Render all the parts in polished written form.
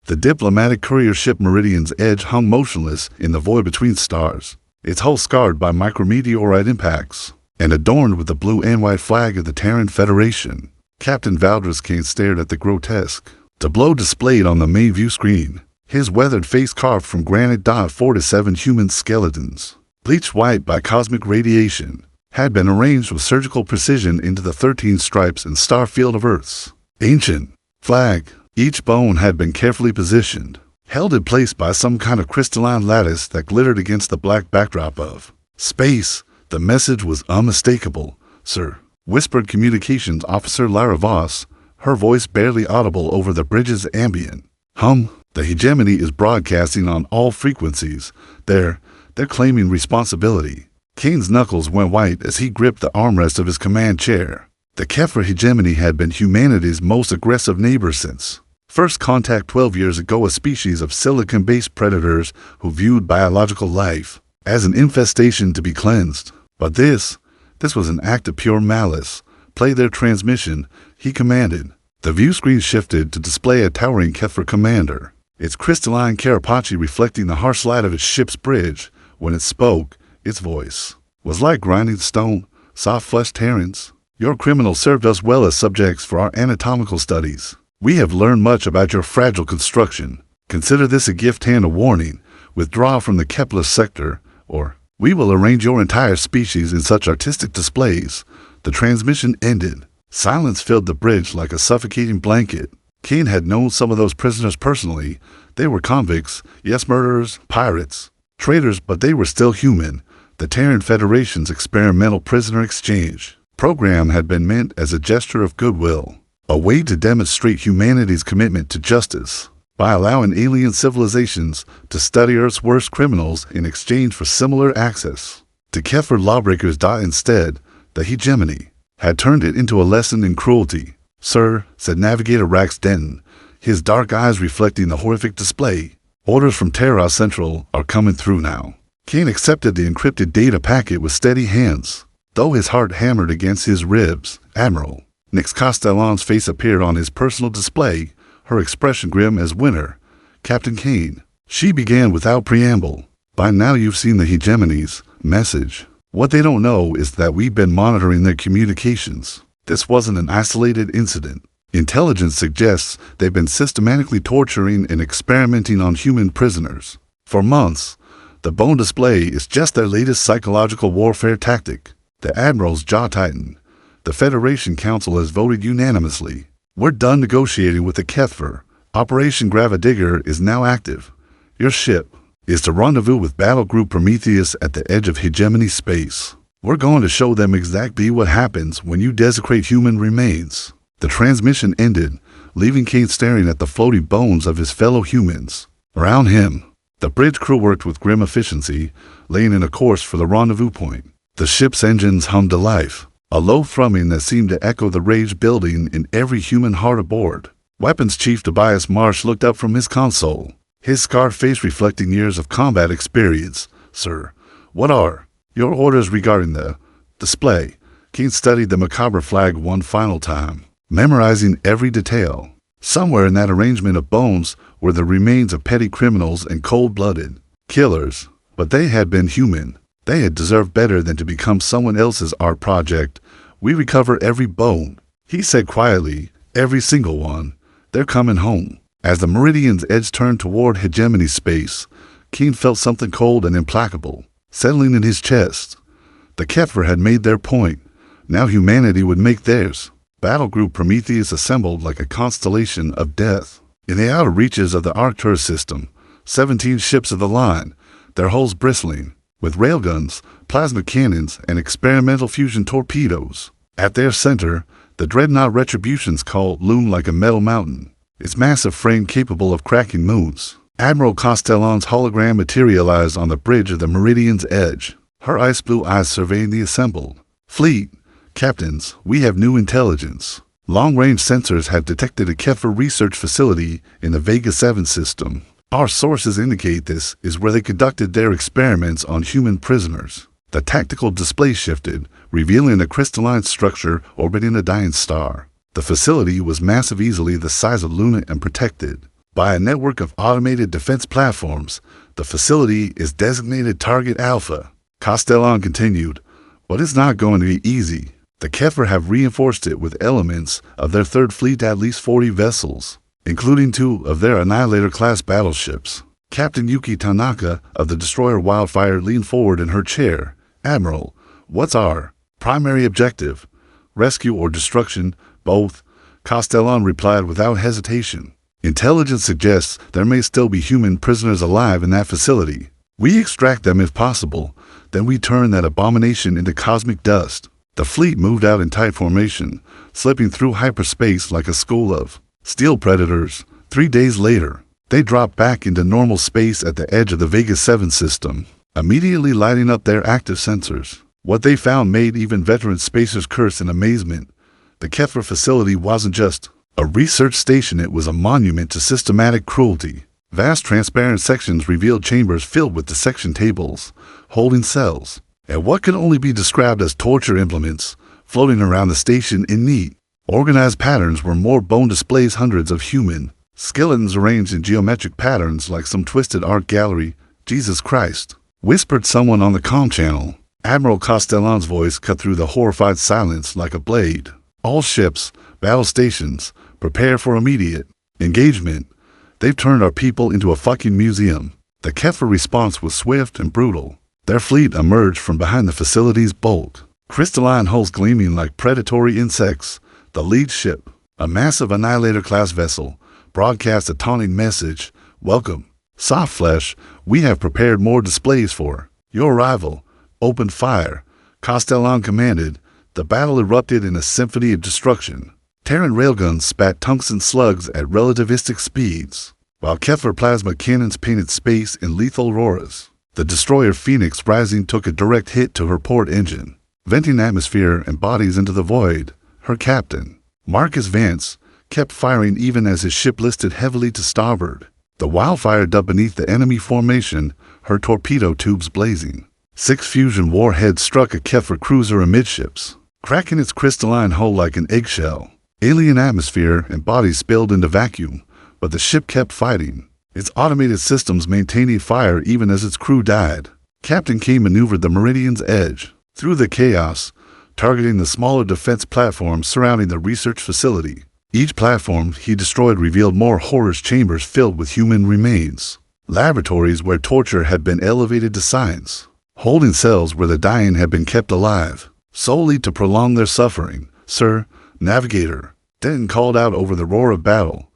The diplomatic courier ship Meridian's Edge hung motionless in the void between stars, its hull scarred by micrometeorite impacts, and adorned with the blue and white flag of the Terran Federation. Captain Valdres Kane stared at the grotesque tableau displayed on the main view screen, his weathered face carved from granite. 47 human skeletons, bleached white by cosmic radiation, had been arranged with surgical precision into the 13 stripes and star field of Earth's ancient flag. Each bone had been carefully positioned, held in place by some kind of crystalline lattice that glittered against the black backdrop of space. The message was unmistakable. "Sir," whispered Communications Officer Lyra Voss, her voice barely audible over the bridge's ambient hum. "The hegemony is broadcasting on all frequencies. They're claiming responsibility." Kane's knuckles went white as he gripped the armrest of his command chair. The HFY hegemony had been humanity's most aggressive neighbor since first contact 12 years ago, a species of silicon-based predators who viewed biological life as an infestation to be cleansed. But this was an act of pure malice. "Play their transmission," he commanded. The view screen shifted to display a towering HFY commander, its crystalline carapace reflecting the harsh light of its ship's bridge. When it spoke, its voice was like grinding stone. "Soft-fleshed Terrans, your criminals served us well as subjects for our anatomical studies. We have learned much about your fragile construction. Consider this a gift and a warning. Withdraw from the Kepler sector, or we will arrange your entire species in such artistic displays." The transmission ended. Silence filled the bridge like a suffocating blanket. Kane had known some of those prisoners personally. They were convicts, yes, murderers, pirates, traitors, but they were still human. The Terran Federation's experimental prisoner exchange program had been meant as a gesture of goodwill, a way to demonstrate humanity's commitment to justice by allowing alien civilizations to study Earth's worst criminals in exchange for similar access to HFY lawbreakers. Instead, the hegemony had turned it into a lesson in cruelty. "Sir," said Navigator Rax Denton, his dark eyes reflecting the horrific display, "orders from Terra Central are coming through now." Kane accepted the encrypted data packet with steady hands, though his heart hammered against his ribs. "Admiral." Nyx Castellan's face appeared on his personal display, her expression grim as winter. "Captain Kane," she began without preamble, "by now you've seen the hegemony's message. What they don't know is that we've been monitoring their communications. This wasn't an isolated incident. Intelligence suggests they've been systematically torturing and experimenting on human prisoners for months. The bone display is just their latest psychological warfare tactic." The Admiral's jaw tightened. "The Federation Council has voted unanimously. We're done negotiating with the HFY. Operation Gravidigger is now active. Your ship is to rendezvous with Battle Group Prometheus at the edge of hegemony space. We're going to show them exactly what happens when you desecrate human remains." The transmission ended, leaving Kane staring at the floating bones of his fellow humans. Around him, the bridge crew worked with grim efficiency, laying in a course for the rendezvous point. The ship's engines hummed to life, a low thrumming that seemed to echo the rage building in every human heart aboard. Weapons Chief Tobias Marsh looked up from his console, his scarred face reflecting years of combat experience. "Sir, what are your orders regarding the display?" Kane studied the macabre flag one final time, memorizing every detail. Somewhere in that arrangement of bones were the remains of petty criminals and cold-blooded killers, but they had been human. They had deserved better than to become someone else's art project. "We recover every bone," he said quietly, "every single one. They're coming home." As the Meridian's edge turned toward hegemony space, Kane felt something cold and implacable settling in his chest. The HFY had made their point. Now humanity would make theirs. Battle Group Prometheus assembled like a constellation of death. In the outer reaches of the Arcturus system, 17 ships of the line, their hulls bristling with railguns, plasma cannons, and experimental fusion torpedoes. At their center, the dreadnought Retribution's call loomed like a metal mountain, its massive frame capable of cracking moons. Admiral Castellan's hologram materialized on the bridge of the Meridian's edge, her ice blue eyes surveying the assembled fleet. "Captains, we have new intelligence. Long-range sensors have detected a HFY research facility in the Vega 7 system. Our sources indicate this is where they conducted their experiments on human prisoners." The tactical display shifted, revealing a crystalline structure orbiting a dying star. The facility was massive, easily the size of Luna, and protected by a network of automated defense platforms. The facility is designated Target Alpha. Castellan continued, but it's not going to be easy. The HFY have reinforced it with elements of their third fleet, at least 40 vessels, including 2 of their Annihilator-class battleships. Captain Yuki Tanaka of the destroyer Wildfire leaned forward in her chair. Admiral, what's our primary objective? Rescue or destruction? Both. Castellan replied without hesitation. Intelligence suggests there may still be human prisoners alive in that facility. We extract them if possible, then we turn that abomination into cosmic dust. The fleet moved out in tight formation, slipping through hyperspace like a school of steel predators. 3 days later, they dropped back into normal space at the edge of the Vega 7 system, immediately lighting up their active sensors. What they found made even veteran spacers curse in amazement. The HFY facility wasn't just a research station, it was a monument to systematic cruelty. Vast transparent sections revealed chambers filled with dissection tables, holding cells, and what could only be described as torture implements floating around the station in neat, organized patterns were more bone displays, hundreds of human skeletons arranged in geometric patterns like some twisted art gallery. Jesus Christ, whispered someone on the comm channel. Admiral Castellan's voice cut through the horrified silence like a blade. All ships, battle stations, prepare for immediate engagement. They've turned our people into a fucking museum. The HFY response was swift and brutal. Their fleet emerged from behind the facility's bulk, crystalline hulls gleaming like predatory insects. The lead ship, a massive Annihilator-class vessel, broadcast a taunting message. Welcome, soft flesh. We have prepared more displays for your arrival. Open fire, Castellan commanded. The battle erupted in a symphony of destruction. Terran railguns spat tungsten slugs at relativistic speeds, while HFY plasma cannons painted space in lethal auroras. The destroyer Phoenix Rising took a direct hit to her port engine, venting atmosphere and bodies into the void. Her captain, Marcus Vance, kept firing even as his ship listed heavily to starboard. The Wildfire dug beneath the enemy formation, her torpedo tubes blazing. 6 fusion warheads struck a HFY cruiser amidships, cracking its crystalline hull like an eggshell. Alien atmosphere and bodies spilled into vacuum, but the ship kept fighting, its automated systems maintaining fire even as its crew died. Captain K maneuvered the Meridian's edge through the chaos, targeting the smaller defense platforms surrounding the research facility. Each platform he destroyed revealed more horrors, chambers filled with human remains, laboratories where torture had been elevated to science, holding cells where the dying had been kept alive, solely to prolong their suffering. Sir, Navigator, Denton called out over the roar of battle.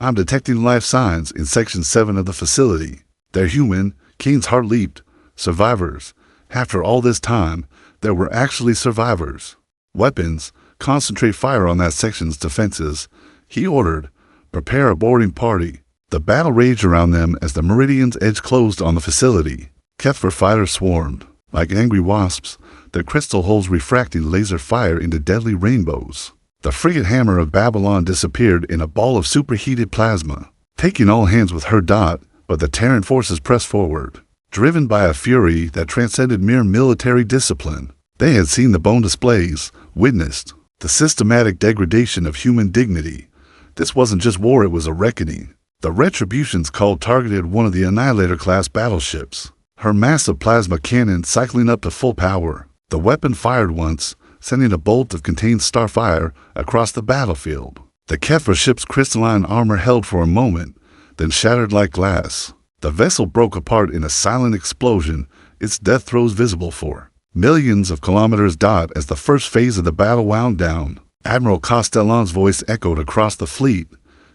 I'm detecting life signs in Section 7 of the facility. They're human. Kane's heart leaped. Survivors. After all this time, there were actually survivors. Weapons. Concentrate fire on that section's defenses. He ordered. Prepare a boarding party. The battle raged around them as the Meridian's edge closed on the facility. HFY fighters swarmed, like angry wasps, their crystal hulls refracting laser fire into deadly rainbows. The frigate Hammer of Babylon disappeared in a ball of superheated plasma, taking all hands with her dot, but the Terran forces pressed forward, driven by a fury that transcended mere military discipline. They had seen the bone displays, witnessed the systematic degradation of human dignity. This wasn't just war, it was a reckoning. The Retribution's call targeted one of the Annihilator-class battleships, her massive plasma cannon cycling up to full power. The weapon fired once, sending a bolt of contained starfire across the battlefield. The HFY ship's crystalline armor held for a moment, then shattered like glass. The vessel broke apart in a silent explosion, its death throes visible for millions of kilometers. As the first phase of the battle wound down, Admiral Castellan's voice echoed across the fleet.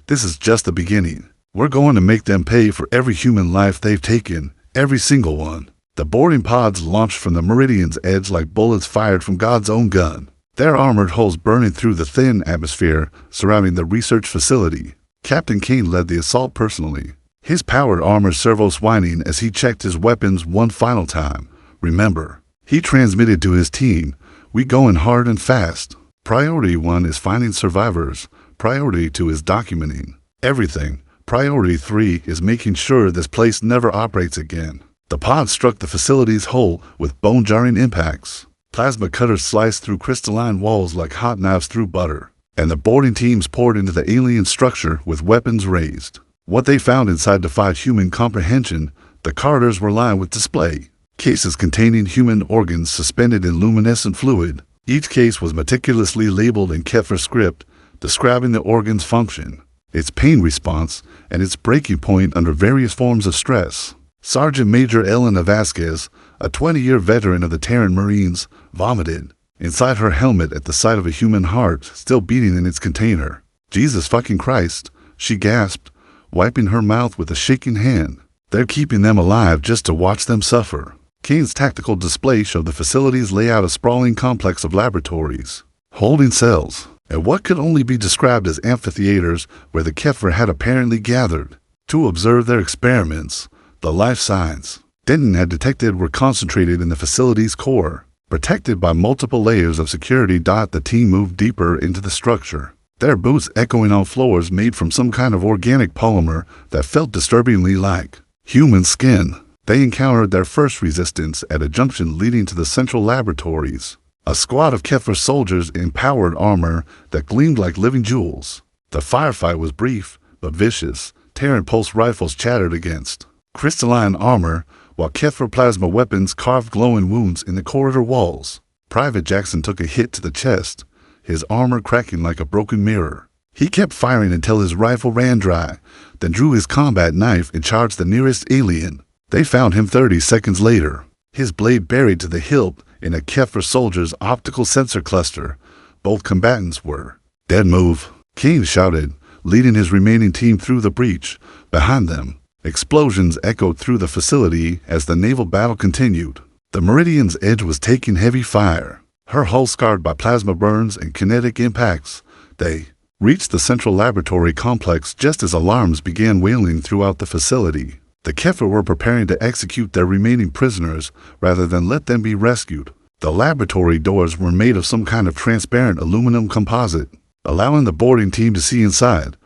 This is just the beginning. We're going to make them pay for every human life they've taken, every single one. The boarding pods launched from the Meridian's edge like bullets fired from God's own gun, their armored hulls burning through the thin atmosphere surrounding the research facility. Captain Kane led the assault personally, his powered armor servos whining as he checked his weapons one final time. Remember, he transmitted to his team, we going hard and fast. Priority 1 is finding survivors. Priority 2 is documenting everything. Priority 3 is making sure this place never operates again. The pod struck the facility's hull with bone-jarring impacts. Plasma cutters sliced through crystalline walls like hot knives through butter, and the boarding teams poured into the alien structure with weapons raised. What they found inside defied human comprehension. The corridors were lined with display cases containing human organs suspended in luminescent fluid. Each case was meticulously labeled in HFY script, describing the organ's function, its pain response, and its breaking point under various forms of stress. Sergeant Major Elena Vasquez, a 20-year veteran of the Terran Marines, vomited inside her helmet at the sight of a human heart still beating in its container. "Jesus fucking Christ," she gasped, wiping her mouth with a shaking hand. "They're keeping them alive just to watch them suffer." Kane's tactical display showed the facility's layout a sprawling complex of laboratories, holding cells, and what could only be described as amphitheaters where the HFY had apparently gathered to observe their experiments. The life signs Denton had detected were concentrated in the facility's core, protected by multiple layers of security. The team moved deeper into the structure, their boots echoing on floors made from some kind of organic polymer that felt disturbingly like human skin. They encountered their first resistance at a junction leading to the central laboratories. A squad of HFY soldiers in powered armor that gleamed like living jewels. The firefight was brief, but vicious. Terran pulse rifles chattered against crystalline armor, while HFY plasma weapons carved glowing wounds in the corridor walls. Private Jackson took a hit to the chest, his armor cracking like a broken mirror. He kept firing until his rifle ran dry, then drew his combat knife and charged the nearest alien. They found him 30 seconds later, his blade buried to the hilt in a HFY soldier's optical sensor cluster. Both combatants were dead. "Move," Kane shouted, leading his remaining team through the breach. Behind them, explosions echoed through the facility as the naval battle continued. The Meridian's Edge was taking heavy fire, her hull scarred by plasma burns and kinetic impacts. They reached the central laboratory complex just as alarms began wailing throughout the facility. The HFY were preparing to execute their remaining prisoners rather than let them be rescued. The laboratory doors were made of some kind of transparent aluminum composite, allowing the boarding team to see inside.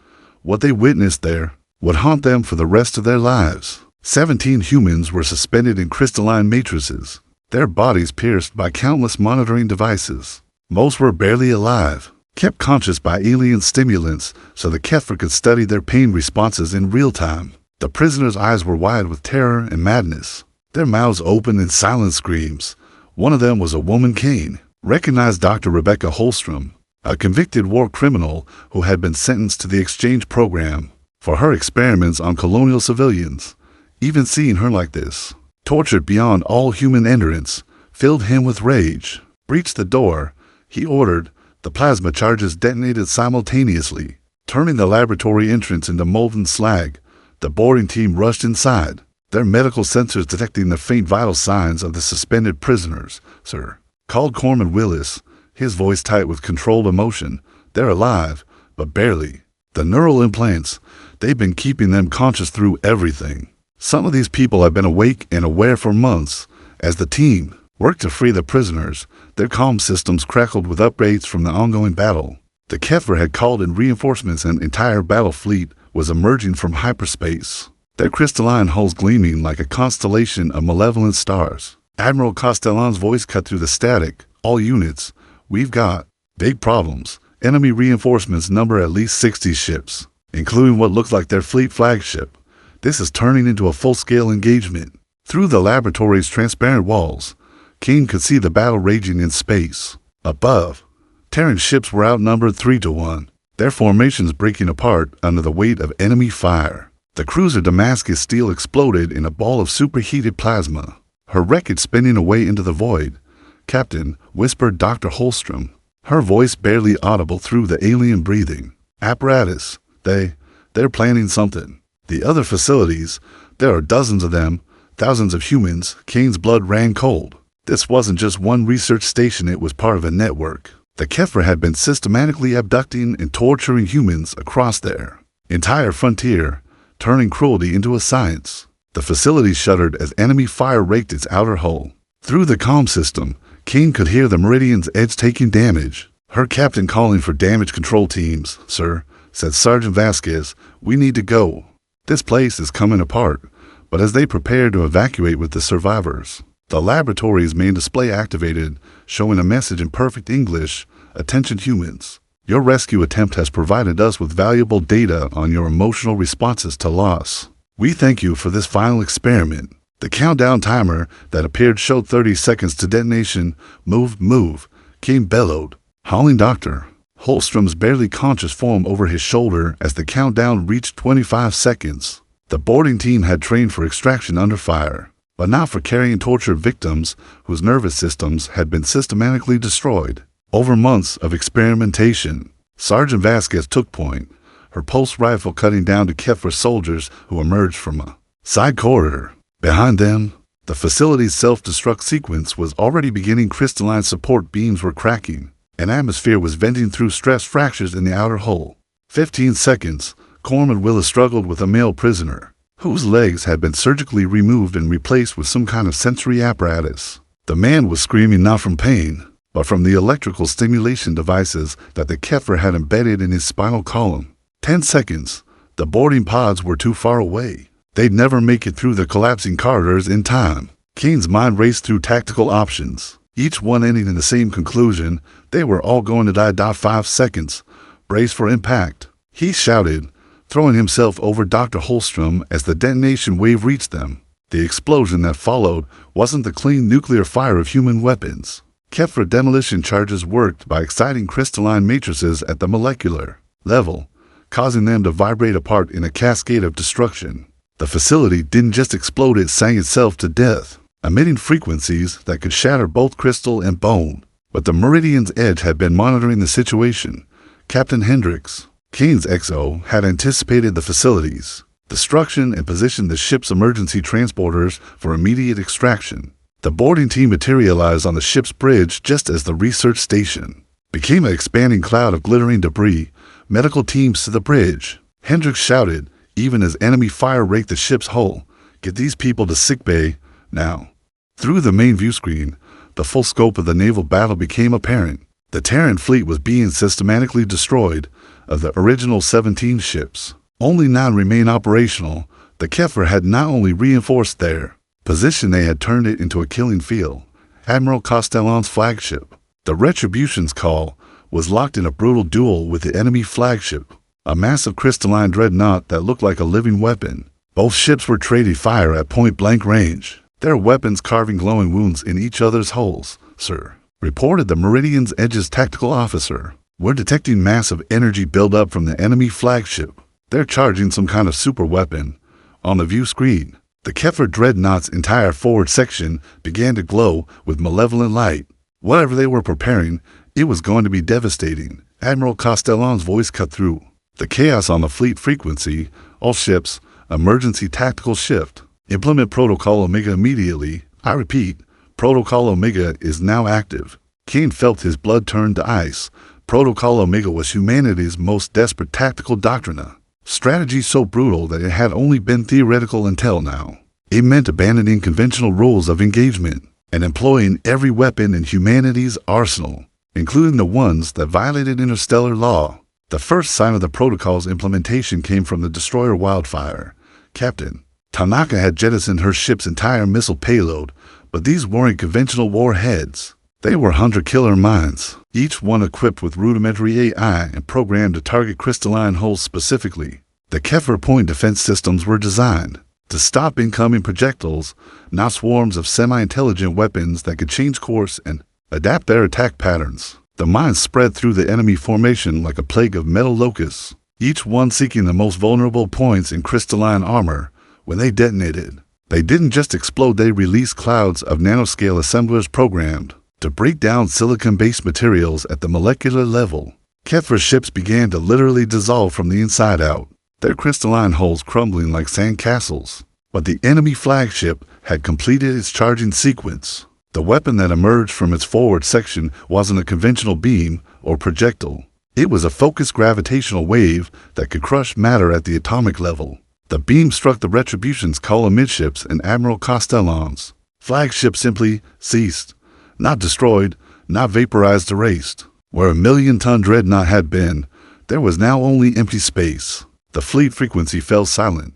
What they witnessed there would haunt them for the rest of their lives. 17 humans were suspended in crystalline matrices, their bodies pierced by countless monitoring devices. Most were barely alive, kept conscious by alien stimulants so the HFY could study their pain responses in real time. The prisoners' eyes were wide with terror and madness, their mouths open in silent screams. One of them was a woman. Kane recognized Dr. Rebecca Holstrom, a convicted war criminal who had been sentenced to the exchange program for her experiments on colonial civilians. Even seeing her like this, tortured beyond all human endurance, filled him with rage. "Breach the door," he ordered. The plasma charges detonated simultaneously, turning the laboratory entrance into molten slag. The boarding team rushed inside, their medical sensors detecting the faint vital signs of the suspended prisoners. "Sir," called Corman Willis, his voice tight with controlled emotion. "They're alive, but barely. The neural implants, they've been keeping them conscious through everything. Some of these people have been awake and aware for months." As the team worked to free the prisoners, their comm systems crackled with upgrades from the ongoing battle. The HFY had called in reinforcements, and an entire battle fleet was emerging from hyperspace, their crystalline hulls gleaming like a constellation of malevolent stars. Admiral Castellan's voice cut through the static. "All units, we've got big problems. Enemy reinforcements number at least 60 ships, including what looks like their fleet flagship. This is turning into a full-scale engagement." Through the laboratory's transparent walls, Kane could see the battle raging in space. Above, Terran ships were outnumbered 3-1. Their formations breaking apart under the weight of enemy fire. The cruiser Damascus Steel exploded in a ball of superheated plasma, her wreckage spinning away into the void. "Captain," whispered Dr. Holstrom, her voice barely audible through the alien breathing. "Apparatus. They're planning something. The other facilities, there are dozens of them, thousands of humans." Kane's blood ran cold. This wasn't just one research station, it was part of a network. The HFY had been systematically abducting and torturing humans across their entire frontier, turning cruelty into a science. The facility shuddered as enemy fire raked its outer hull. Through the comm system, Kane could hear the Meridian's Edge taking damage. Her captain calling for damage control teams. "Sir," said Sergeant Vasquez, "we need to go. This place is coming apart." But as they prepared to evacuate with the survivors, the laboratory's main display activated, showing a message in perfect English. "Attention humans, Your rescue attempt has provided us with valuable data on your emotional responses to loss. We thank you for this final experiment. The countdown timer that appeared showed 30 seconds to detonation. Move, King bellowed, hauling Dr. Holstrom's barely conscious form over his shoulder as the countdown reached 25 seconds. The boarding team had trained for extraction under fire, but not for carrying tortured victims whose nervous systems had been systematically destroyed. Over months of experimentation, Sergeant Vasquez took point, her pulse rifle cutting down to BlackHFY soldiers who emerged from a side corridor. Behind them, the facility's self-destruct sequence was already beginning. Crystalline support beams were cracking. An atmosphere was venting through stress fractures in the outer hull. 15 seconds, Corpsman Willis struggled with a male prisoner, whose legs had been surgically removed and replaced with some kind of sensory apparatus. The man was screaming not from pain, but from the electrical stimulation devices that the BlackHFY had embedded in his spinal column. 10 seconds, the boarding pods were too far away. They'd never make it through the collapsing corridors in time. Kane's mind raced through tactical options, each one ending in the same conclusion: they were all going to die. 5 seconds. Brace for impact, he shouted, throwing himself over Dr. Holstrom as the detonation wave reached them. The explosion that followed wasn't the clean nuclear fire of human weapons. BlackHFY demolition charges worked by exciting crystalline matrices at the molecular level, causing them to vibrate apart in a cascade of destruction. The facility didn't just explode, it sang itself to death, emitting frequencies that could shatter both crystal and bone. But the Meridian's Edge had been monitoring the situation. Captain Hendricks, Kane's XO, had anticipated the facility's destruction and positioned the ship's emergency transporters for immediate extraction. The boarding team materialized on the ship's bridge just as the research station became an expanding cloud of glittering debris. Medical teams to the bridge, Hendricks shouted, even as enemy fire raked the ship's hull. Get these people to sickbay, now. Through the main view screen, the full scope of the naval battle became apparent. The Terran fleet was being systematically destroyed. Of the original 17 ships, only 9 remain operational. The BlackHFY had not only reinforced their position, they had turned it into a killing field. Admiral Castellan's flagship, the Retribution's Call, was locked in a brutal duel with the enemy flagship, a massive crystalline dreadnought that looked like a living weapon. Both ships were trading fire at point-blank range, their weapons carving glowing wounds in each other's hulls. Sir, reported the Meridian's Edge's tactical officer, we're detecting massive energy buildup from the enemy flagship. They're charging some kind of super weapon. On the view screen, the BlackHFY dreadnought's entire forward section began to glow with malevolent light. Whatever they were preparing, it was going to be devastating. Admiral Castellan's voice cut through the chaos on the fleet frequency. All ships, emergency tactical shift. Implement Protocol Omega immediately. I repeat, Protocol Omega is now active. Kane felt his blood turn to ice. Protocol Omega was humanity's most desperate tactical doctrine. Strategy so brutal that it had only been theoretical until now. It meant abandoning conventional rules of engagement and employing every weapon in humanity's arsenal, including the ones that violated interstellar law. The first sign of the protocol's implementation came from the destroyer Wildfire. Captain Tanaka had jettisoned her ship's entire missile payload, but these weren't conventional warheads. They were hunter-killer mines, each one equipped with rudimentary AI and programmed to target crystalline hulls specifically. The BlackHFY point defense systems were designed to stop incoming projectiles, not swarms of semi-intelligent weapons that could change course and adapt their attack patterns. The mines spread through the enemy formation like a plague of metal locusts, each one seeking the most vulnerable points in crystalline armor. When they detonated, they didn't just explode, they released clouds of nanoscale assemblers programmed to break down silicon-based materials at the molecular level. BlackHFY ships began to literally dissolve from the inside out, their crystalline hulls crumbling like sand castles. But the enemy flagship had completed its charging sequence. The weapon that emerged from its forward section wasn't a conventional beam or projectile. It was a focused gravitational wave that could crush matter at the atomic level. The beam struck the Retribution's Call amidships and Admiral Castellan's flagship simply ceased. Not destroyed, not vaporized, erased. Where a million-ton dreadnought had been, there was now only empty space. The fleet frequency fell silent.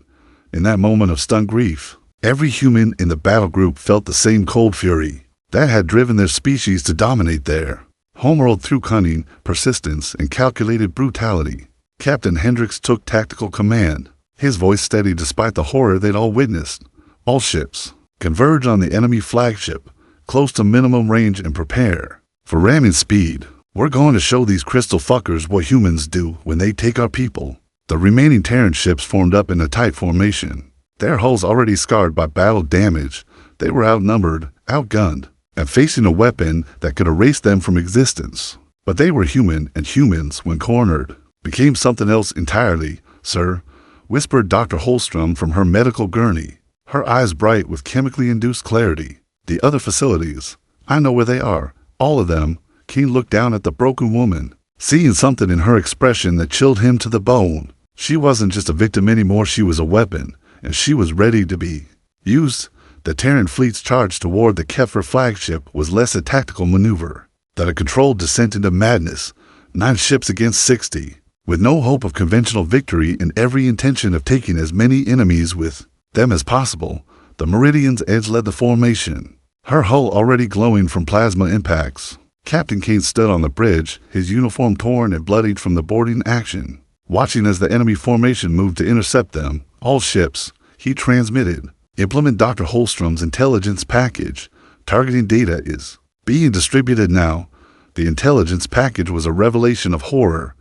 In that moment of stunned grief, every human in the battle group felt the same cold fury that had driven their species to dominate their Homeworld through cunning, persistence, and calculated brutality. Captain Hendricks took tactical command, his voice steady despite the horror they'd all witnessed. All ships, converge on the enemy flagship, close to minimum range and prepare for ramming speed. We're going to show these crystal fuckers what humans do when they take our people. The remaining Terran ships formed up in a tight formation. Their hulls already scarred by battle damage, they were outnumbered, outgunned, and facing a weapon that could erase them from existence. But they were human, and humans, when cornered, became something else entirely, sir, whispered Dr. Holstrom from her medical gurney, her eyes bright with chemically induced clarity. The other facilities, I know where they are, all of them. Keen looked down at the broken woman, seeing something in her expression that chilled him to the bone. She wasn't just a victim anymore, she was a weapon, and she was ready to be used. The Terran fleet's charge toward the HFY flagship was less a tactical maneuver than a controlled descent into madness. 9 ships against 60, with no hope of conventional victory and every intention of taking as many enemies with them as possible. The Meridian's Edge led the formation, her hull already glowing from plasma impacts. Captain Kane stood on the bridge, his uniform torn and bloodied from the boarding action, watching as the enemy formation moved to intercept them. All ships, he transmitted, implement Dr. Holstrom's intelligence package. Targeting data is being distributed now. The intelligence package was a revelation of horror.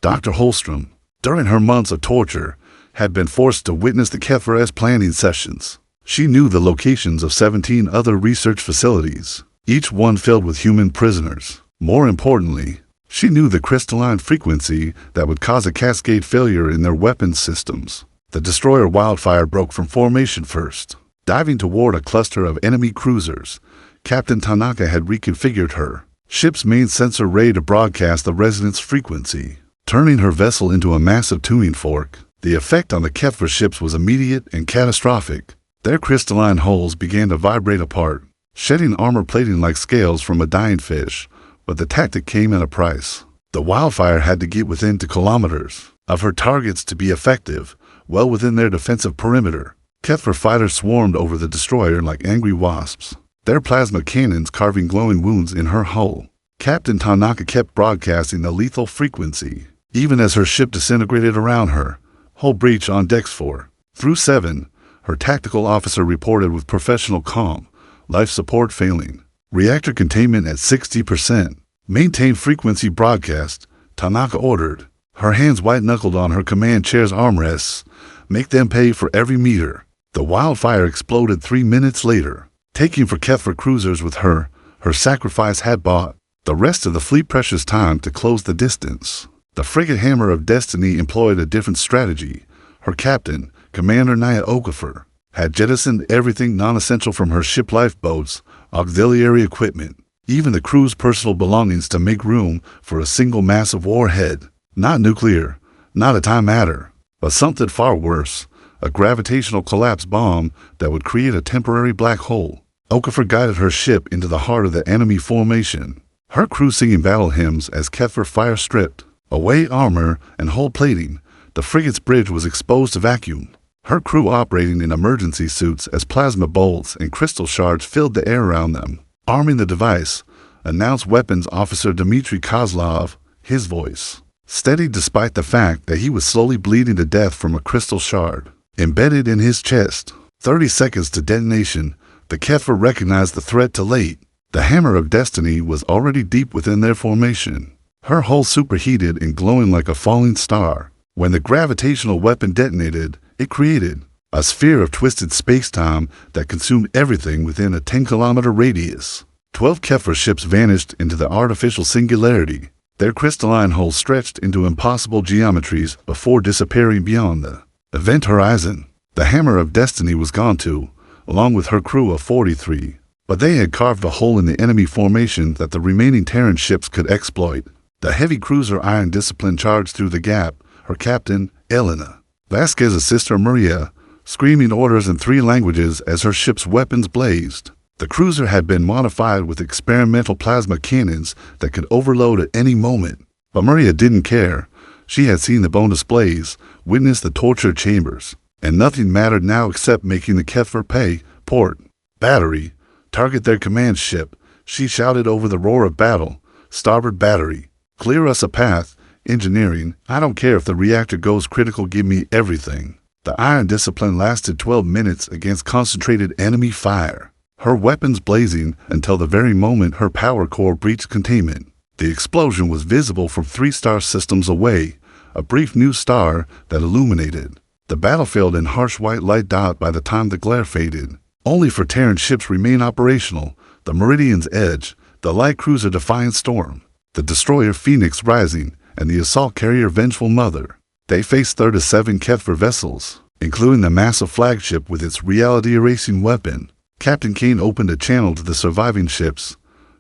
Dr. Holstrom, during her months of torture, had been forced to witness the HFY's planning sessions. She knew the locations of 17 other research facilities, each one filled with human prisoners. More importantly, she knew the crystalline frequency that would cause a cascade failure in their weapons systems. The destroyer Wildfire broke from formation first. Diving toward a cluster of enemy cruisers, Captain Tanaka had reconfigured her ship's main sensor array to broadcast the resonance frequency, turning her vessel into a massive tuning fork. The effect on the HFY ships was immediate and catastrophic. Their crystalline hulls began to vibrate apart, shedding armor plating like scales from a dying fish. But the tactic came at a price. The Wildfire had to get within 2 kilometers of her targets to be effective, well within their defensive perimeter. HFY fighters swarmed over the destroyer like angry wasps, their plasma cannons carving glowing wounds in her hull. Captain Tanaka kept broadcasting the lethal frequency, even as her ship disintegrated around her. Hull breach on decks 4 through 7, her tactical officer reported with professional calm. Life support failing. Reactor containment at 60%. Maintain frequency broadcast, Tanaka ordered, her hands white-knuckled on her command chair's armrests. Make them pay for every meter. The Wildfire exploded 3 minutes later, taking for HFY cruisers with her. Her sacrifice had bought the rest of the fleet precious time to close the distance. The frigate Hammer of Destiny employed a different strategy. Her captain, Commander Naya Okafor, had jettisoned everything non-essential from her ship lifeboats, auxiliary equipment, even the crew's personal belongings to make room for a single massive warhead. Not nuclear, not a time matter, but something far worse, a gravitational collapse bomb that would create a temporary black hole. Okafor guided her ship into the heart of the enemy formation, her crew singing battle hymns as HFY fire stripped away armor and hull plating. The frigate's bridge was exposed to vacuum, her crew operating in emergency suits as plasma bolts and crystal shards filled the air around them. Arming the device, announced Weapons Officer Dmitry Kozlov, his voice steady despite the fact that he was slowly bleeding to death from a crystal shard embedded in his chest. 30 seconds to detonation. The HFY recognized the threat too late. The Hammer of Destiny was already deep within their formation, her hull superheated and glowing like a falling star. When the gravitational weapon detonated, it created a sphere of twisted space-time that consumed everything within a 10-kilometer radius. 12 HFY ships vanished into the artificial singularity, their crystalline hulls stretched into impossible geometries before disappearing beyond the event horizon. The Hammer of Destiny was gone too, along with her crew of 43, but they had carved a hole in the enemy formation that the remaining Terran ships could exploit. The heavy cruiser Iron Discipline charged through the gap, her captain, Elena Vasquez's sister Maria, screaming orders in 3 languages as her ship's weapons blazed. The cruiser had been modified with experimental plasma cannons that could overload at any moment. But Maria didn't care. She had seen the bone displays, witnessed the torture chambers, and nothing mattered now except making the HFY pay. Port, battery, target their command ship, she shouted over the roar of battle. Starboard battery. Clear us a path. Engineering. I don't care if the reactor goes critical, give me everything. The iron discipline lasted 12 minutes against concentrated enemy fire, her weapons blazing until the very moment her power core breached containment. The explosion was visible from 3-star systems away, a brief new star that illuminated the battlefield in harsh white light dot by the time the glare faded. Only for Terran ships remain operational: the Meridian's Edge, the light cruiser Defiant Storm, the destroyer Phoenix Rising, and the assault carrier Vengeful Mother. They faced 37 HFY vessels, including the massive flagship with its reality-erasing weapon. Captain Kane opened a channel to the surviving ships.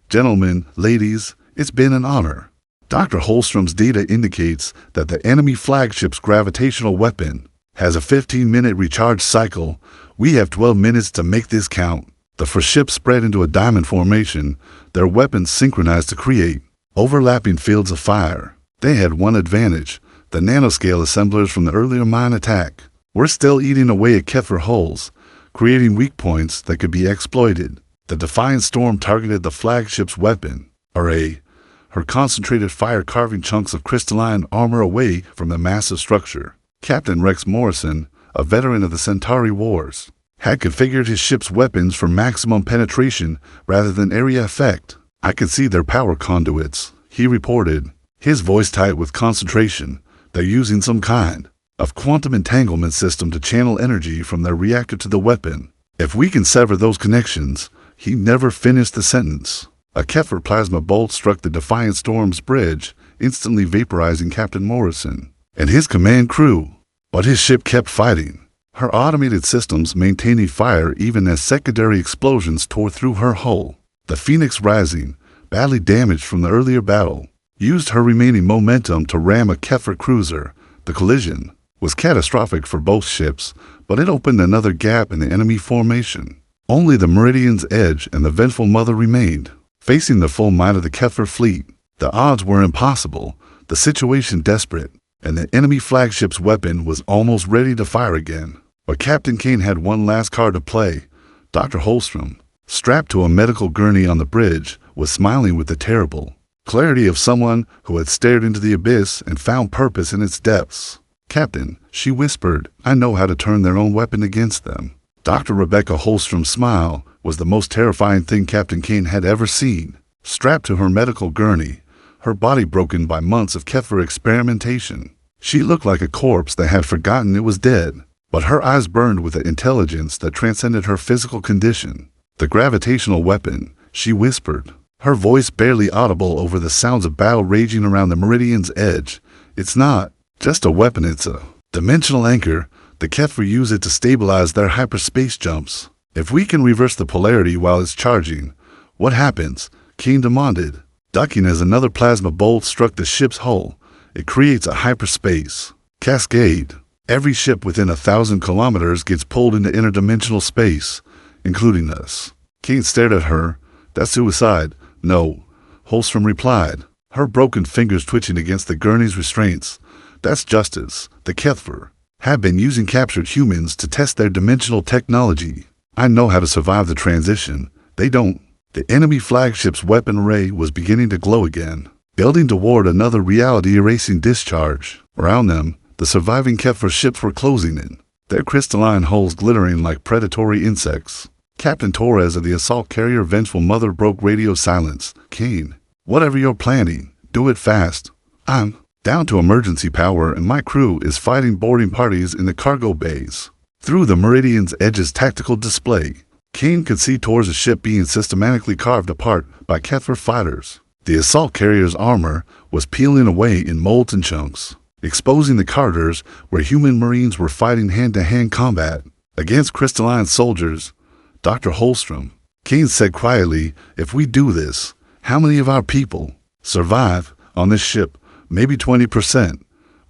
Gentlemen, ladies, it's been an honor. Dr. Holstrom's data indicates that the enemy flagship's gravitational weapon has a 15-minute recharge cycle. We have 12 minutes to make this count. The four ships spread into a diamond formation, their weapons synchronized to create overlapping fields of fire. They had one advantage: the nanoscale assemblers from the earlier mine attack were still eating away at HFY hulls, creating weak points that could be exploited. The Defiant Storm targeted the flagship's weapon array, her concentrated fire carving chunks of crystalline armor away from the massive structure. Captain Rex Morrison, a veteran of the Centauri Wars, had configured his ship's weapons for maximum penetration rather than area effect. I could see their power conduits, he reported, his voice tight with concentration. They're using some kind of quantum entanglement system to channel energy from their reactor to the weapon. If we can sever those connections. He never finished the sentence. A HFY plasma bolt struck the Defiant Storm's bridge, instantly vaporizing Captain Morrison and his command crew. But his ship kept fighting, her automated systems maintaining fire even as secondary explosions tore through her hull. The Phoenix Rising, badly damaged from the earlier battle, used her remaining momentum to ram a HFY cruiser. The collision was catastrophic for both ships, but it opened another gap in the enemy formation. Only the Meridian's Edge and the Vengeful Mother remained, facing the full might of the HFY fleet. The odds were impossible, the situation desperate, and the enemy flagship's weapon was almost ready to fire again. But Captain Kane had one last card to play. Dr. Holstrom, strapped to a medical gurney on the bridge, was smiling with the terrible clarity of someone who had stared into the abyss and found purpose in its depths. Captain, she whispered, I know how to turn their own weapon against them. Dr. Rebecca Holstrom's smile was the most terrifying thing Captain Kane had ever seen. Strapped to her medical gurney, her body broken by months of HFY experimentation, she looked like a corpse that had forgotten it was dead. But her eyes burned with an intelligence that transcended her physical condition. The gravitational weapon, she whispered, her voice barely audible over the sounds of battle raging around the Meridian's Edge. It's not just a weapon, it's a dimensional anchor. The HFY use it to stabilize their hyperspace jumps. If we can reverse the polarity while it's charging, what happens? Kane demanded, ducking as another plasma bolt struck the ship's hull. It creates a hyperspace cascade. Every ship within 1,000 kilometers gets pulled into interdimensional space, including us. Kane stared at her. That's suicide. No, Holstrom replied, her broken fingers twitching against the gurney's restraints. That's justice. The HFY have been using captured humans to test their dimensional technology. I know how to survive the transition. They don't. The enemy flagship's weapon array was beginning to glow again, building toward another reality-erasing discharge. Around them, the surviving HFY ships were closing in, their crystalline hulls glittering like predatory insects. Captain Torres of the assault carrier Vengeful Mother broke radio silence. Kane, whatever you're planning, do it fast. I'm down to emergency power and my crew is fighting boarding parties in the cargo bays. Through the Meridian's Edge's tactical display, Kane could see Torres' ship being systematically carved apart by HFY fighters. The assault carrier's armor was peeling away in molten chunks, exposing the corridors where human marines were fighting hand-to-hand combat against crystalline soldiers. Dr. Holstrom, Kane said quietly, if we do this, how many of our people survive on this ship? Maybe 20%.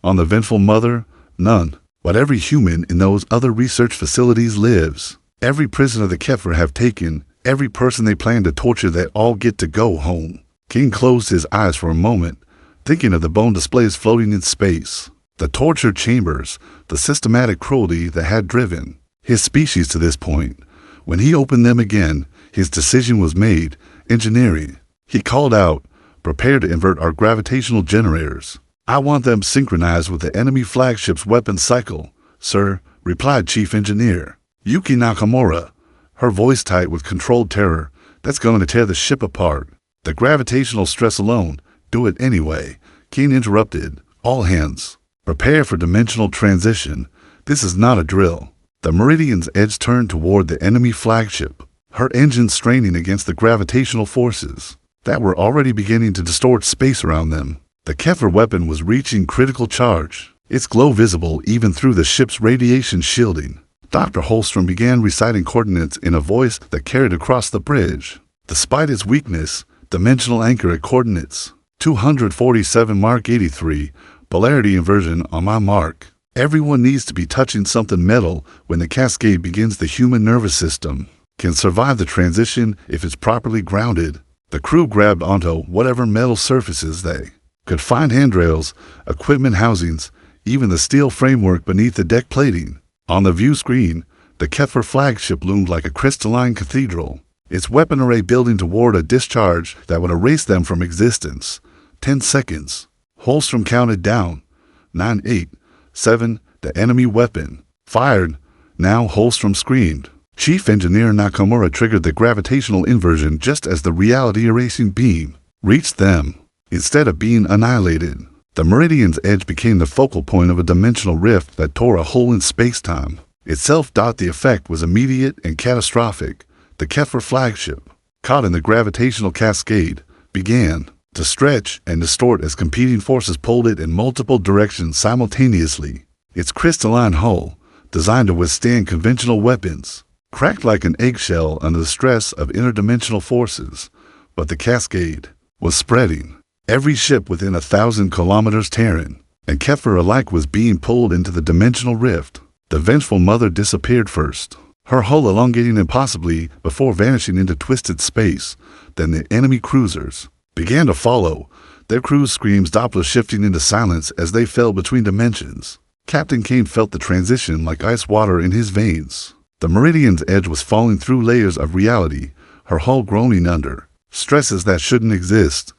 On the Vengeful Mother, none. But every human in those other research facilities lives. Every prisoner the HFY have taken, every person they plan to torture, they all get to go home. Kane closed his eyes for a moment, thinking of the bone displays floating in space, the torture chambers, the systematic cruelty that had driven his species to this point. When he opened them again, his decision was made. Engineering. He called out, Prepare to invert our gravitational generators. I want them synchronized with the enemy flagship's weapon cycle, sir, replied Chief Engineer Yuki Nakamura, her voice tight with controlled terror. That's going to tear the ship apart. The gravitational stress alone. Do it anyway. Keen interrupted. All hands. Prepare for dimensional transition. This is not a drill. The Meridian's edge turned toward the enemy flagship, her engines straining against the gravitational forces that were already beginning to distort space around them. The HFY weapon was reaching critical charge, its glow visible even through the ship's radiation shielding. Dr. Holstrom began reciting coordinates in a voice that carried across the bridge. Despite its weakness, dimensional anchor at coordinates 247 Mark 83, polarity inversion on my mark. Everyone needs to be touching something metal when the cascade begins. The human nervous system can survive the transition if it's properly grounded. The crew grabbed onto whatever metal surfaces they could find, handrails, equipment housings, even the steel framework beneath the deck plating. On the view screen, the HFY flagship loomed like a crystalline cathedral, its weapon array building toward a discharge that would erase them from existence. 10 seconds. Holstrom counted down. 9, 8, 7, the enemy weapon. Fired. Now Holstrom screamed. Chief Engineer Nakamura triggered the gravitational inversion just as the reality-erasing beam reached them. Instead of being annihilated, the Meridian's edge became the focal point of a dimensional rift that tore a hole in space-time itself. The effect was immediate and catastrophic. The HFY flagship, caught in the gravitational cascade, began to stretch and distort as competing forces pulled it in multiple directions simultaneously. Its crystalline hull, designed to withstand conventional weapons, cracked like an eggshell under the stress of interdimensional forces. But the cascade was spreading. Every ship within 1,000 kilometers Terran and HFY alike was being pulled into the dimensional rift. The vengeful mother disappeared first, her hull elongating impossibly before vanishing into twisted space. Then the enemy cruisers began to follow, their crew's screams Doppler shifting into silence as they fell between dimensions. Captain Kane felt the transition like ice water in his veins. The Meridian's edge was falling through layers of reality, her hull groaning under stresses that shouldn't exist.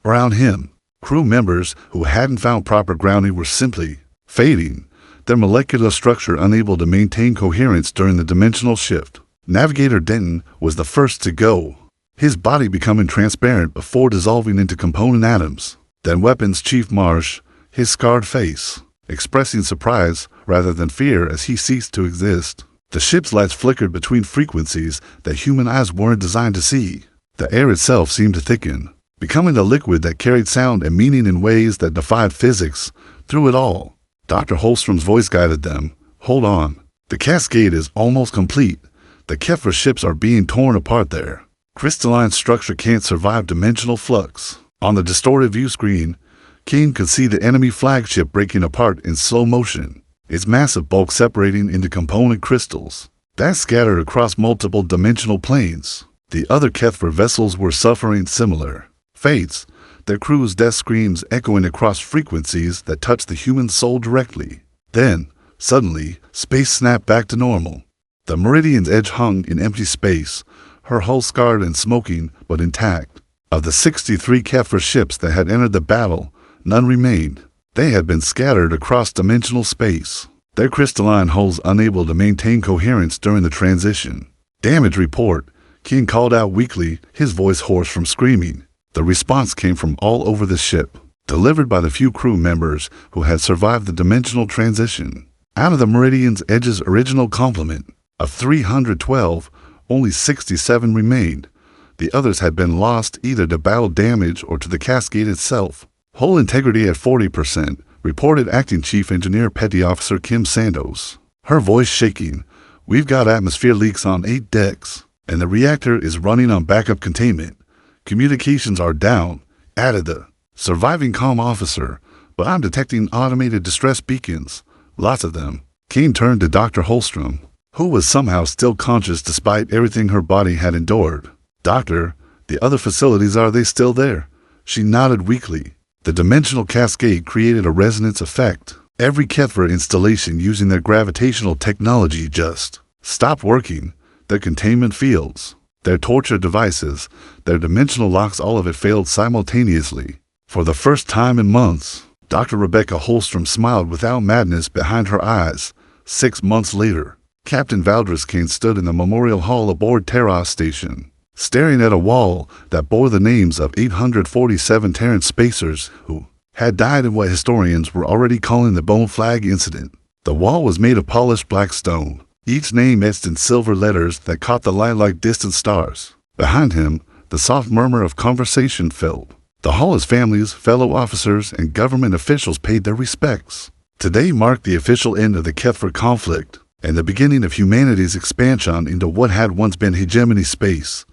Around him, crew members who hadn't found proper grounding were simply fading, their molecular structure unable to maintain coherence during the dimensional shift. Navigator Denton was the first to go, his body becoming transparent before dissolving into component atoms. Then Weapons Chief Marsh, his scarred face expressing surprise rather than fear as he ceased to exist. The ship's lights flickered between frequencies that human eyes weren't designed to see. The air itself seemed to thicken, becoming a liquid that carried sound and meaning in ways that defied physics. Through it all, Dr. Holstrom's voice guided them. Hold on. The cascade is almost complete. The HFY ships are being torn apart there. Crystalline structure can't survive dimensional flux. On the distorted view screen, King could see the enemy flagship breaking apart in slow motion, its massive bulk separating into component crystals that scattered across multiple dimensional planes. The other HFY vessels were suffering similar fates, their crew's death screams echoing across frequencies that touched the human soul directly. Then, suddenly, space snapped back to normal. The Meridian's edge hung in empty space, her hull scarred and smoking but intact. Of the 63 HFY ships that had entered the battle, none remained. They had been scattered across dimensional space, their crystalline hulls unable to maintain coherence during the transition. Damage report, King called out weakly, his voice hoarse from screaming. The response came from all over the ship, delivered by the few crew members who had survived the dimensional transition. Out of the Meridian's Edge's original complement of 312, only 67 remained. The others had been lost either to battle damage or to the cascade itself. Hull integrity at 40%, reported Acting Chief Engineer Petty Officer Kim Sandos, her voice shaking. We've got atmosphere leaks on 8 decks, and the reactor is running on backup containment. Communications are down, added the surviving comm officer, but I'm detecting automated distress beacons. Lots of them. Kane turned to Dr. Holstrom, who was somehow still conscious despite everything her body had endured. Doctor, the other facilities, are they still there? She nodded weakly. The dimensional cascade created a resonance effect. Every HFY installation using their gravitational technology just stopped working. Their containment fields, their torture devices, their dimensional locks, all of it failed simultaneously. For the first time in months, Dr. Rebecca Holstrom smiled without madness behind her eyes. 6 months later, Captain Valdres Kane stood in the memorial hall aboard Terra Station, staring at a wall that bore the names of 847 Terran spacers who had died in what historians were already calling the Bone Flag Incident. The wall was made of polished black stone, each name etched in silver letters that caught the light like distant stars. Behind him, the soft murmur of conversation filled the hall as families, fellow officers, and government officials paid their respects. Today marked the official end of the HFY conflict and the beginning of humanity's expansion into what had once been hegemony space.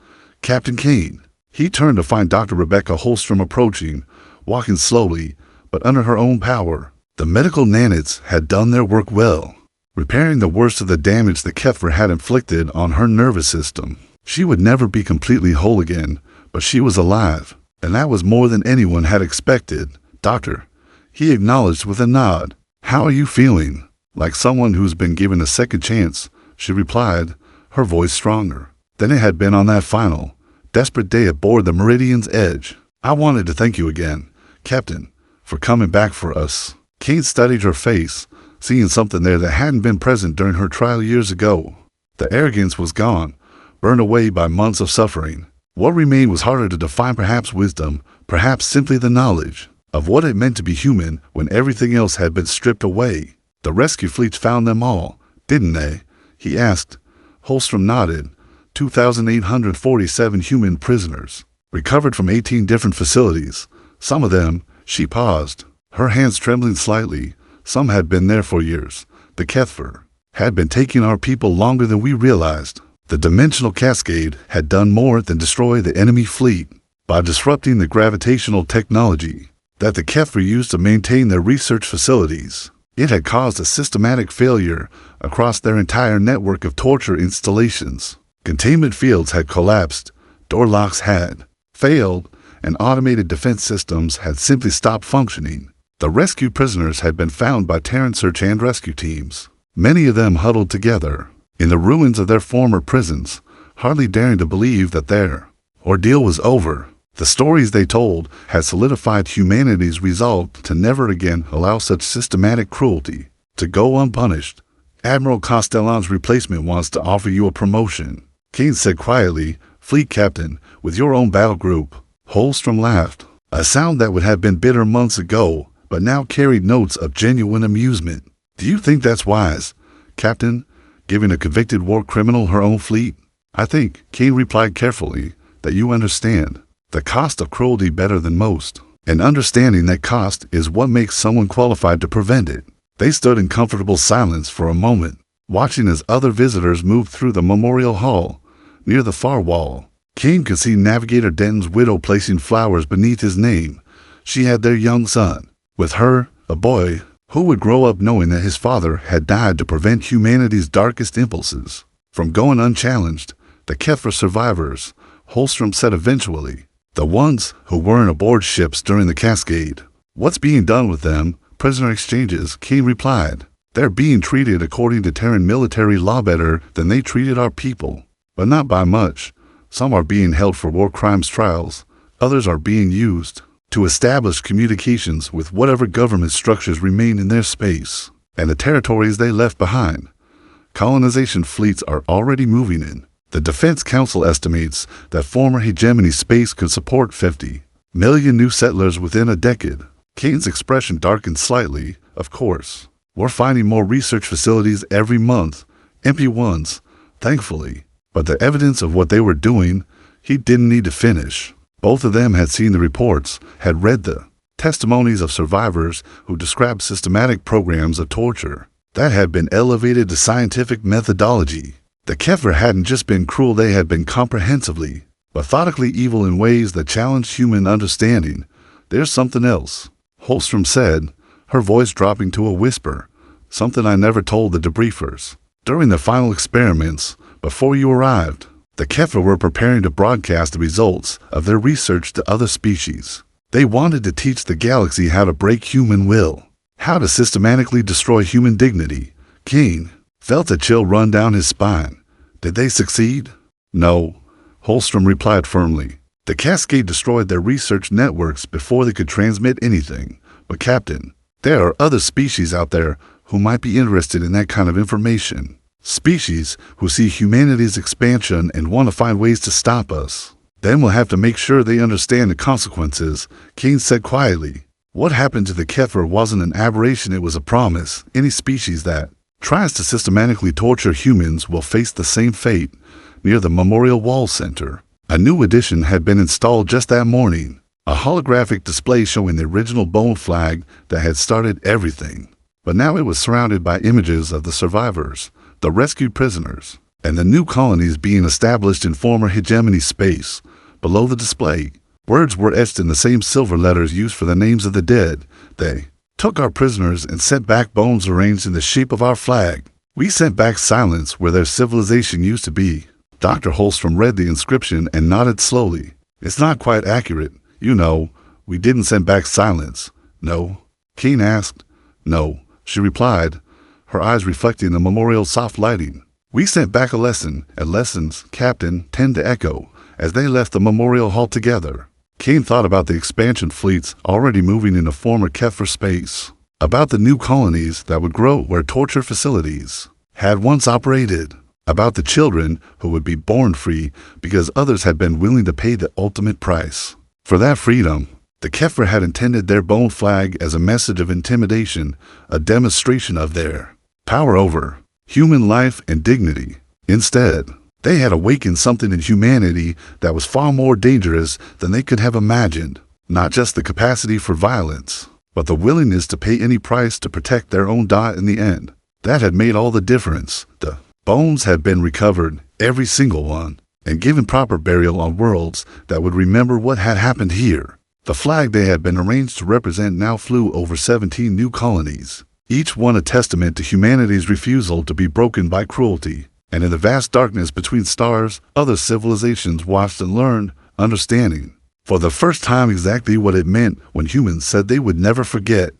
Captain Kane, he turned to find Dr. Rebecca Holstrom approaching, walking slowly, but under her own power. The medical nanites had done their work well, repairing the worst of the damage the HFY had inflicted on her nervous system. She would never be completely whole again, but she was alive, and that was more than anyone had expected. Doctor, he acknowledged with a nod. How are you feeling? Like someone who's been given a second chance, she replied, her voice stronger than it had been on that final, desperate day aboard the Meridian's edge. I wanted to thank you again, Captain, for coming back for us. Kane studied her face, seeing something there that hadn't been present during her trial years ago. The arrogance was gone, burned away by months of suffering. What remained was harder to define, perhaps wisdom, perhaps simply the knowledge of what it meant to be human when everything else had been stripped away. The rescue fleets found them all, didn't they? He asked. Holstrom nodded. 2,847 human prisoners, recovered from 18 different facilities. Some of them, she paused, her hands trembling slightly. Some had been there for years. The HFY had been taking our people longer than we realized. The dimensional cascade had done more than destroy the enemy fleet by disrupting the gravitational technology that the HFY used to maintain their research facilities. It had caused a systematic failure across their entire network of torture installations. Containment fields had collapsed, door locks had failed, and automated defense systems had simply stopped functioning. The rescued prisoners had been found by Terran search and rescue teams, many of them huddled together in the ruins of their former prisons, hardly daring to believe that their ordeal was over. The stories they told had solidified humanity's resolve to never again allow such systematic cruelty to go unpunished. Admiral Castellan's replacement wants to offer you a promotion, Kane said quietly. Fleet captain, with your own battle group. Holstrom laughed, a sound that would have been bitter months ago, but now carried notes of genuine amusement. Do you think that's wise, Captain, giving a convicted war criminal her own fleet? I think, Kane replied carefully, that you understand the cost of cruelty better than most, and understanding that cost is what makes someone qualified to prevent it. They stood in comfortable silence for a moment, watching as other visitors moved through the memorial hall. Near the far wall, Kane could see Navigator Denton's widow placing flowers beneath his name. She had their young son with her, a boy who would grow up knowing that his father had died to prevent humanity's darkest impulses from going unchallenged. The HFY survivors, Holstrom said eventually, the ones who weren't aboard ships during the cascade. What's being done with them? Prisoner exchanges, Kane replied. They're being treated according to Terran military law better than they treated our people, but not by much. Some are being held for war crimes trials. Others are being used to establish communications with whatever government structures remain in their space and the territories they left behind. Colonization fleets are already moving in. The Defense Council estimates that former hegemony space could support 50 million new settlers within a decade. Kane's expression darkened slightly. Of course, we're finding more research facilities every month, empty ones, thankfully. But the evidence of what they were doing, he didn't need to finish. Both of them had seen the reports, had read the testimonies of survivors who described systematic programs of torture that had been elevated to scientific methodology. The HFY hadn't just been cruel, they had been comprehensively, methodically evil in ways that challenged human understanding. There's something else, Holstrom said, her voice dropping to a whisper, something I never told the debriefers. During the final experiments, before you arrived, the HFY were preparing to broadcast the results of their research to other species. They wanted to teach the galaxy how to break human will, how to systematically destroy human dignity. Kane felt a chill run down his spine. Did they succeed? No. Holstrom replied firmly. The cascade destroyed their research networks before they could transmit anything. But Captain, there are other species out there who might be interested in that kind of information. Species who see humanity's expansion and want to find ways to stop us. Then we'll have to make sure they understand the consequences, Kane said quietly. What happened to the HFY wasn't an aberration, it was a promise. Any species that tries to systematically torture humans will face the same fate. Near the Memorial Wall Center, a new addition had been installed just that morning. A holographic display showing the original bone flag that had started everything. But now it was surrounded by images of the survivors, the rescued prisoners, and the new colonies being established in former hegemony space. Below the display, words were etched in the same silver letters used for the names of the dead. They took our prisoners and sent back bones arranged in the shape of our flag. We sent back silence where their civilization used to be. Dr. Holstrom read the inscription and nodded slowly. It's not quite accurate. You know, we didn't send back silence. No. Kane asked. No, she replied, her eyes reflecting the memorial's soft lighting. We sent back a lesson, and lessons, Captain, tend to echo as they left the memorial hall together. Kane thought about the expansion fleets already moving into former HFY space, about the new colonies that would grow where torture facilities had once operated, about the children who would be born free because others had been willing to pay the ultimate price. For that freedom, the HFY had intended their bone flag as a message of intimidation, a demonstration of their power over human life and dignity. Instead, they had awakened something in humanity that was far more dangerous than they could have imagined. Not just the capacity for violence, but the willingness to pay any price to protect their own dot in the end. That had made all the difference. The bones had been recovered, every single one, and given proper burial on worlds that would remember what had happened here. The flag they had been arranged to represent now flew over 17 new colonies, each one a testament to humanity's refusal to be broken by cruelty. And in the vast darkness between stars, other civilizations watched and learned, understanding, for the first time, exactly what it meant when humans said they would never forget.